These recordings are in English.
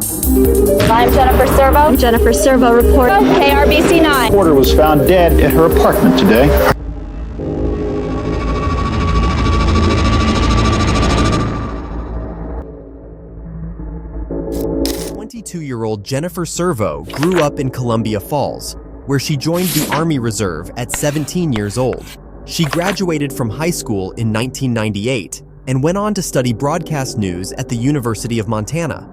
I'm Jennifer Servo. Jennifer Servo report. KRBC 9. Reporter was found dead at her apartment today. 22-year-old Jennifer Servo grew up in Columbia Falls, where she joined the Army Reserve at 17 years old. She graduated from high school in 1998 and went on to study broadcast news at the University of Montana.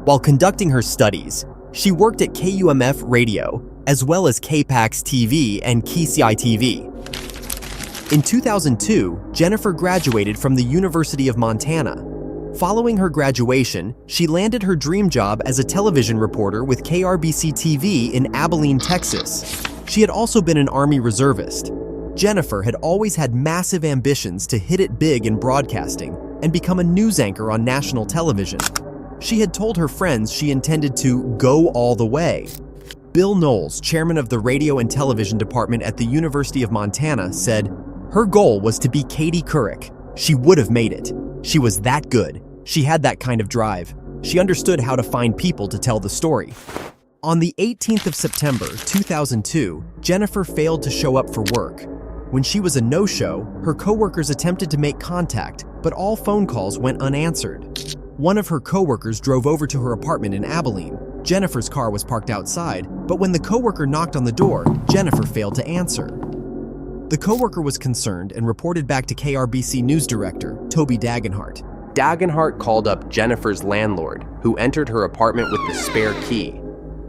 While conducting her studies, she worked at KUMF Radio, as well as KPAX TV and KCI TV. In 2002, Jennifer graduated from the University of Montana. Following her graduation, she landed her dream job as a television reporter with KRBC TV in Abilene, Texas. She had also been an Army reservist. Jennifer had always had massive ambitions to hit it big in broadcasting and become a news anchor on national television. She had told her friends she intended to go all the way. Bill Knowles, chairman of the radio and television department at the University of Montana, said, "Her goal was to be Katie Couric. She would have made it. She was that good. She had that kind of drive. She understood how to find people to tell the story." On the 18th of September, 2002, Jennifer failed to show up for work. When she was a no-show, her coworkers attempted to make contact, but all phone calls went unanswered. One of her coworkers drove over to her apartment in Abilene. Jennifer's car was parked outside, but when the coworker knocked on the door, Jennifer failed to answer. The coworker was concerned and reported back to KRBC News Director, Toby Dagenhart. Dagenhart called up Jennifer's landlord, who entered her apartment with the spare key.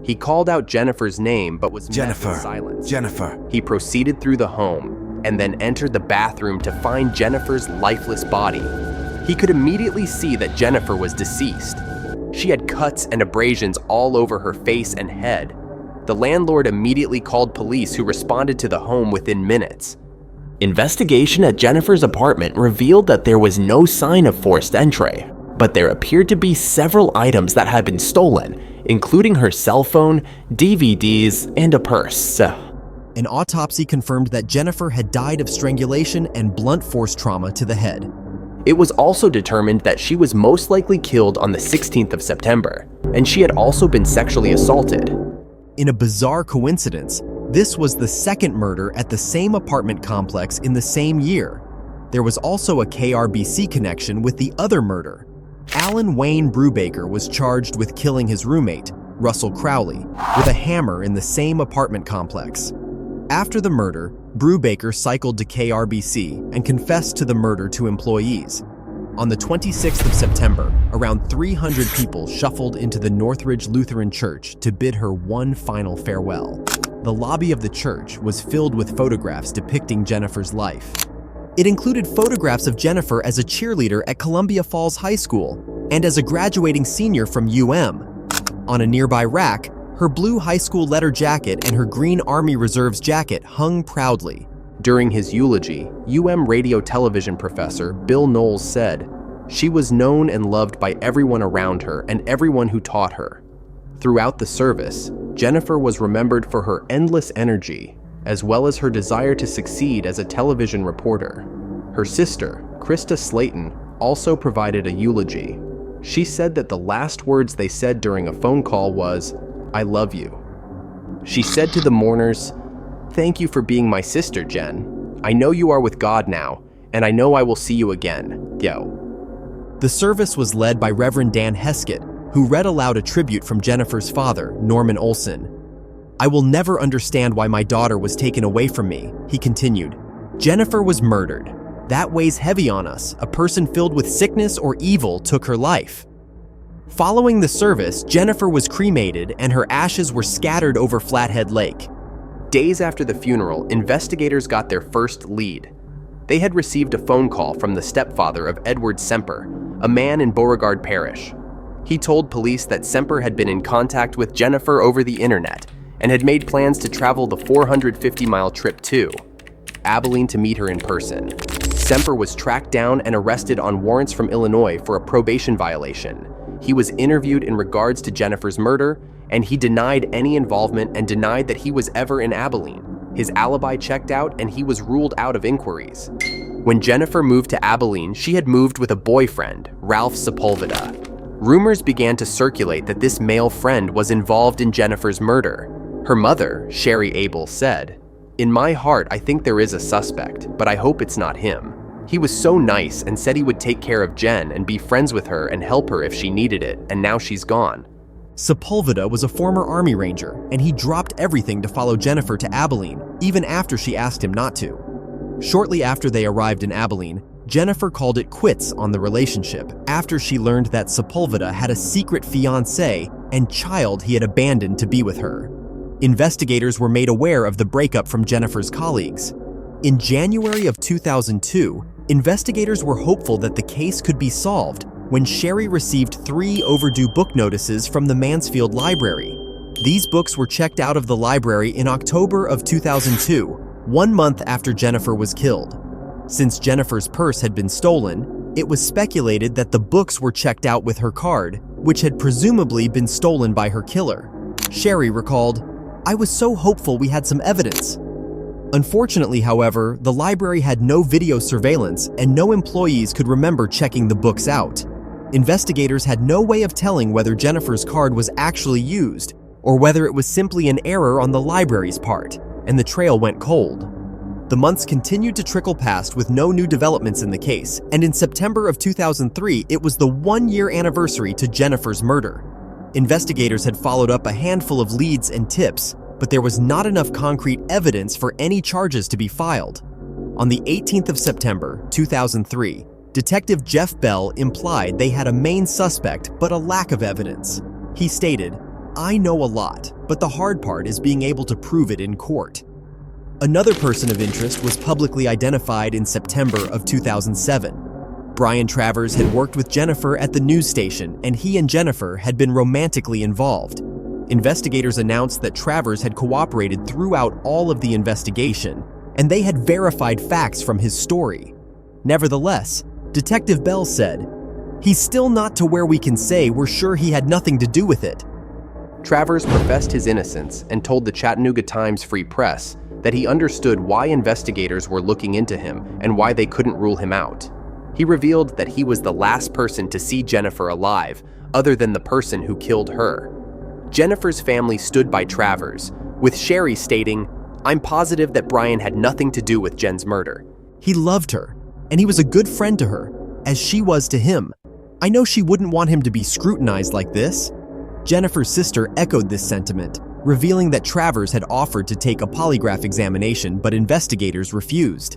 He called out Jennifer's name, but was met with silence. Jennifer. He proceeded through the home and then entered the bathroom to find Jennifer's lifeless body. He could immediately see that Jennifer was deceased. She had cuts and abrasions all over her face and head. The landlord immediately called police, who responded to the home within minutes. Investigation at Jennifer's apartment revealed that there was no sign of forced entry, but there appeared to be several items that had been stolen, including her cell phone, DVDs, and a purse. An autopsy confirmed that Jennifer had died of strangulation and blunt force trauma to the head. It was also determined that she was most likely killed on the 16th of September, and she had also been sexually assaulted. In a bizarre coincidence, this was the second murder at the same apartment complex in the same year. There was also a KRBC connection with the other murder. Alan Wayne Brubaker was charged with killing his roommate, Russell Crowley, with a hammer in the same apartment complex. After the murder, Brubaker cycled to KRBC and confessed to the murder to employees. On the 26th of September, around 300 people shuffled into the Northridge Lutheran Church to bid her one final farewell. The lobby of the church was filled with photographs depicting Jennifer's life. It included photographs of Jennifer as a cheerleader at Columbia Falls High School and as a graduating senior from UM. On a nearby rack, her blue high school letter jacket and her green Army Reserves jacket hung proudly. During his eulogy, UM radio television professor Bill Knowles said, "She was known and loved by everyone around her and everyone who taught her." Throughout the service, Jennifer was remembered for her endless energy, as well as her desire to succeed as a television reporter. Her sister, Krista Slayton, also provided a eulogy. She said that the last words they said during a phone call was, "I love you." She said to the mourners, "Thank you for being my sister, Jen. I know you are with God now, and I know I will see you again. Yo." The service was led by Reverend Dan Heskett, who read aloud a tribute from Jennifer's father, Norman Olson. "I will never understand why my daughter was taken away from me," he continued. "Jennifer was murdered. That weighs heavy on us. A person filled with sickness or evil took her life." Following the service, Jennifer was cremated and her ashes were scattered over Flathead Lake. Days after the funeral, investigators got their first lead. They had received a phone call from the stepfather of Edward Semper, a man in Beauregard Parish. He told police that Semper had been in contact with Jennifer over the internet and had made plans to travel the 450-mile trip to Abilene to meet her in person. Semper was tracked down and arrested on warrants from Illinois for a probation violation. He was interviewed in regards to Jennifer's murder, and he denied any involvement and denied that he was ever in Abilene. His alibi checked out and he was ruled out of inquiries. When Jennifer moved to Abilene, she had moved with a boyfriend, Ralph Sepulveda. Rumors began to circulate that this male friend was involved in Jennifer's murder. Her mother, Sherry Abel, said, "In my heart, I think there is a suspect, but I hope it's not him. He was so nice and said he would take care of Jen and be friends with her and help her if she needed it, and now she's gone." Sepulveda was a former Army Ranger, and he dropped everything to follow Jennifer to Abilene, even after she asked him not to. Shortly after they arrived in Abilene, Jennifer called it quits on the relationship after she learned that Sepulveda had a secret fiancé and child he had abandoned to be with her. Investigators were made aware of the breakup from Jennifer's colleagues. In January of 2002, investigators were hopeful that the case could be solved when Sherry received 3 overdue book notices from the Mansfield Library. These books were checked out of the library in October of 2002, 1 month after Jennifer was killed. Since Jennifer's purse had been stolen, it was speculated that the books were checked out with her card, which had presumably been stolen by her killer. Sherry recalled, "I was so hopeful we had some evidence." Unfortunately, however, the library had no video surveillance and no employees could remember checking the books out. Investigators had no way of telling whether Jennifer's card was actually used or whether it was simply an error on the library's part, and the trail went cold. The months continued to trickle past with no new developments in the case, and in September of 2003, it was the 1-year anniversary to Jennifer's murder. Investigators had followed up a handful of leads and tips, but there was not enough concrete evidence for any charges to be filed. On the 18th of September, 2003, Detective Jeff Bell implied they had a main suspect but a lack of evidence. He stated, "I know a lot, but the hard part is being able to prove it in court." Another person of interest was publicly identified in September of 2007. Brian Travers had worked with Jennifer at the news station, and he and Jennifer had been romantically involved. Investigators announced that Travers had cooperated throughout all of the investigation, and they had verified facts from his story. Nevertheless, Detective Bell said, "He's still not to where we can say we're sure he had nothing to do with it." Travers professed his innocence and told the Chattanooga Times Free Press that he understood why investigators were looking into him and why they couldn't rule him out. He revealed that he was the last person to see Jennifer alive, other than the person who killed her. Jennifer's family stood by Travers, with Sherry stating, "I'm positive that Brian had nothing to do with Jen's murder. He loved her, and he was a good friend to her, as she was to him. I know she wouldn't want him to be scrutinized like this." Jennifer's sister echoed this sentiment, revealing that Travers had offered to take a polygraph examination, but investigators refused.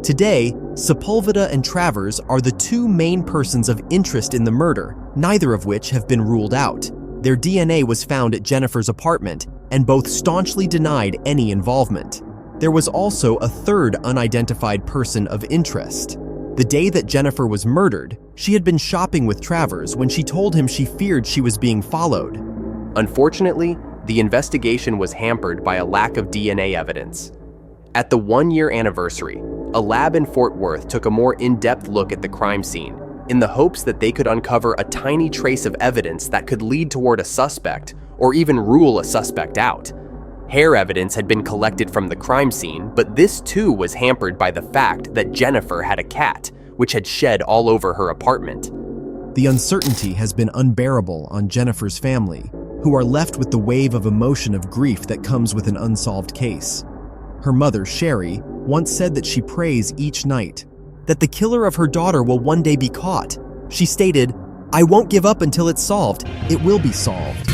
Today, Sepulveda and Travers are the 2 main persons of interest in the murder, neither of which have been ruled out. Their DNA was found at Jennifer's apartment, and both staunchly denied any involvement. There was also a third unidentified person of interest. The day that Jennifer was murdered, she had been shopping with Travers when she told him she feared she was being followed. Unfortunately, the investigation was hampered by a lack of DNA evidence. At the 1-year anniversary, a lab in Fort Worth took a more in-depth look at the crime scene, in the hopes that they could uncover a tiny trace of evidence that could lead toward a suspect, or even rule a suspect out. Hair evidence had been collected from the crime scene, but this too was hampered by the fact that Jennifer had a cat, which had shed all over her apartment. The uncertainty has been unbearable on Jennifer's family, who are left with the wave of emotion of grief that comes with an unsolved case. Her mother, Sherry, once said that she prays each night that the killer of her daughter will one day be caught. She stated, "I won't give up until it's solved. It will be solved."